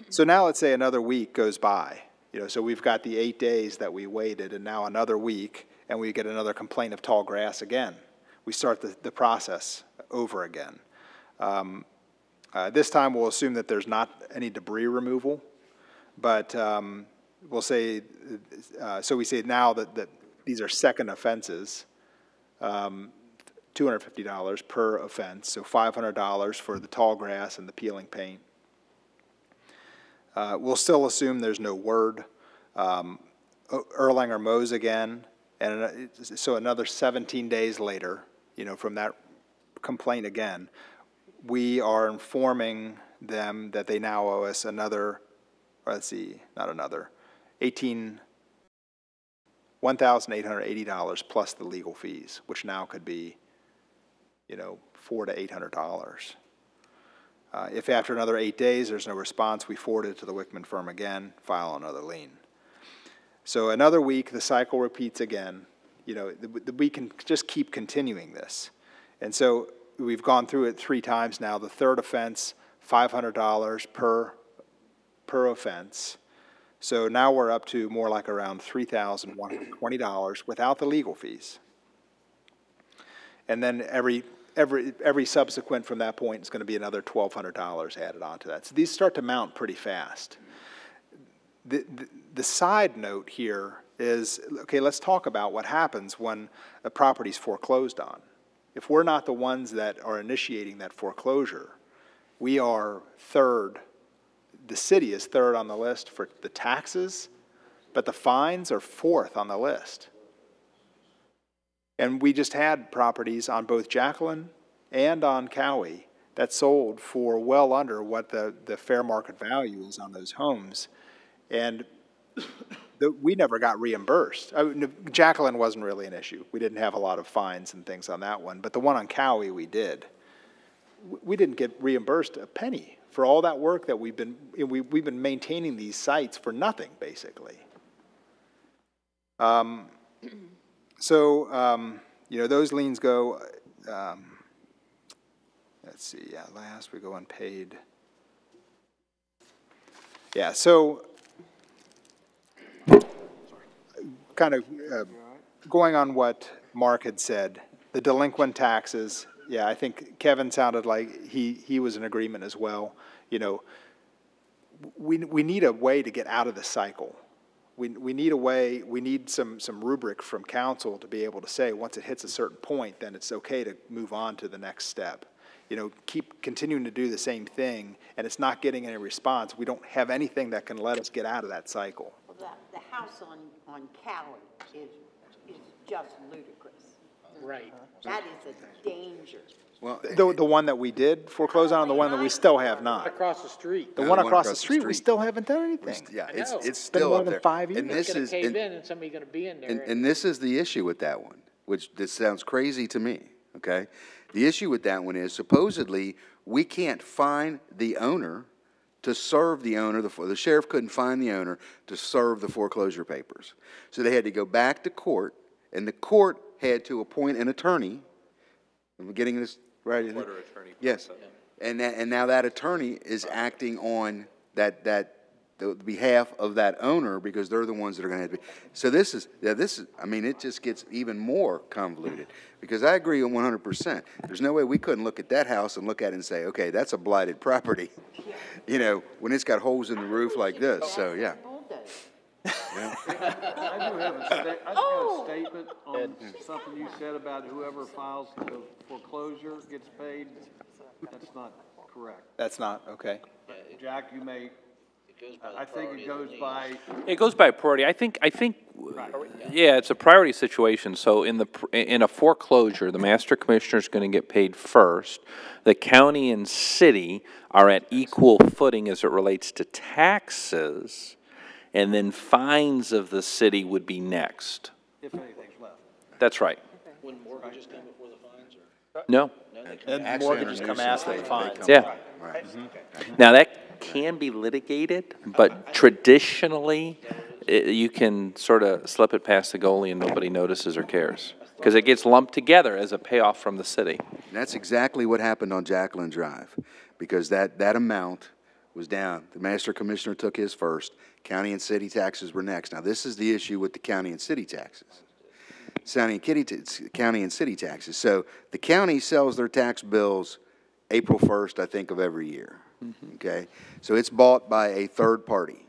So now let's say another week goes by. You know, so we've got the 8 days that we waited, and now another week, and we get another complaint of tall grass again. We start the process over again. This time we'll assume that there's not any debris removal, but we'll say, so we say now that these are second offenses, $250 per offense, so $500 for the tall grass and the peeling paint. We'll still assume there's no word. Erlanger mows again, and so another 17 days later, you know, from that complaint again, we are informing them that they now owe us another, let's see, not another, $1,880 plus the legal fees, which now could be, $400 to $800. If after another 8 days there's no response, we forward it to the Wickman firm again, file another lien. So another week, the cycle repeats again. We can just keep continuing this. And so we've gone through it 3 times now. The third offense, $500 per offense. So now we're up to more like around $3,120 without the legal fees. And then every subsequent from that point is going to be another $1,200 added onto that. So these start to mount pretty fast. The side note here is, okay, let's talk about what happens when a property's foreclosed on. If we're not the ones that are initiating that foreclosure, we are third. The city is third on the list for the taxes, but the fines are fourth on the list. And we just had properties on both Jacqueline and on Cowie that sold for well under what the fair market value is on those homes. And we never got reimbursed. Jacqueline wasn't really an issue. We didn't have a lot of fines and things on that one. But the one on Cowie we did. We didn't get reimbursed a penny for all that work that we've been maintaining these sites for nothing, basically. Those liens go, let's see, last we go unpaid. Yeah, so kind of going on what Mark had said, the delinquent taxes, yeah, I think Kevin sounded like he was in agreement as well. We need a way to get out of the cycle. We need a way, we need some rubric from council to be able to say once it hits a certain point, then it's okay to move on to the next step. Keep continuing to do the same thing, and it's not getting any response. We don't have anything that can let us get out of that cycle. Well, the house on Cowie is just ludicrous. Right. That is a danger. Well, the one that we did foreclose on, the one that we still have not. Across the street. The one across the street, we still haven't done anything. Yeah, know. it's Been still more up than there. 5 years. And this It's gonna is, cave in and somebody's gonna be in there. and this is the issue with that one, which this sounds crazy to me, okay? The issue with that one is supposedly we can't find the owner to serve the owner. The sheriff couldn't find the owner to serve the foreclosure papers. So they had to go back to court, and the court had to appoint an attorney. I'm getting this right. Order attorney. Yes. And now that attorney is acting on the behalf of that owner because they're the ones that are going to have to be. So this is, I mean, it just gets even more convoluted because I agree on 100%. There's no way we couldn't look at that house and look at it and say, okay, that's a blighted property, when it's got holes in the roof like this. So, yeah. I do have a statement on something you said about whoever files the foreclosure gets paid. That's not correct. That's not, okay. Jack, you may, I think it goes by. It goes by priority. I think, yeah, it's a priority situation. So in a foreclosure, the master commissioner is going to get paid first. The county and city are at equal footing as it relates to taxes, and then fines of the city would be next. If anything's left. That's right. Wouldn't mortgages come before the fines, or? No. And mortgages come after the fines. Yeah. Now, that can be litigated, but traditionally, you can sort of slip it past the goalie and nobody notices or cares. Because it gets lumped together as a payoff from the city. And that's exactly what happened on Jacqueline Drive, because that amount was down. The master commissioner took his first. County and city taxes were next. Now, this is the issue with the county and city taxes. County and city taxes. So the county sells their tax bills April 1st, I think, of every year. Okay? So it's bought by a third party.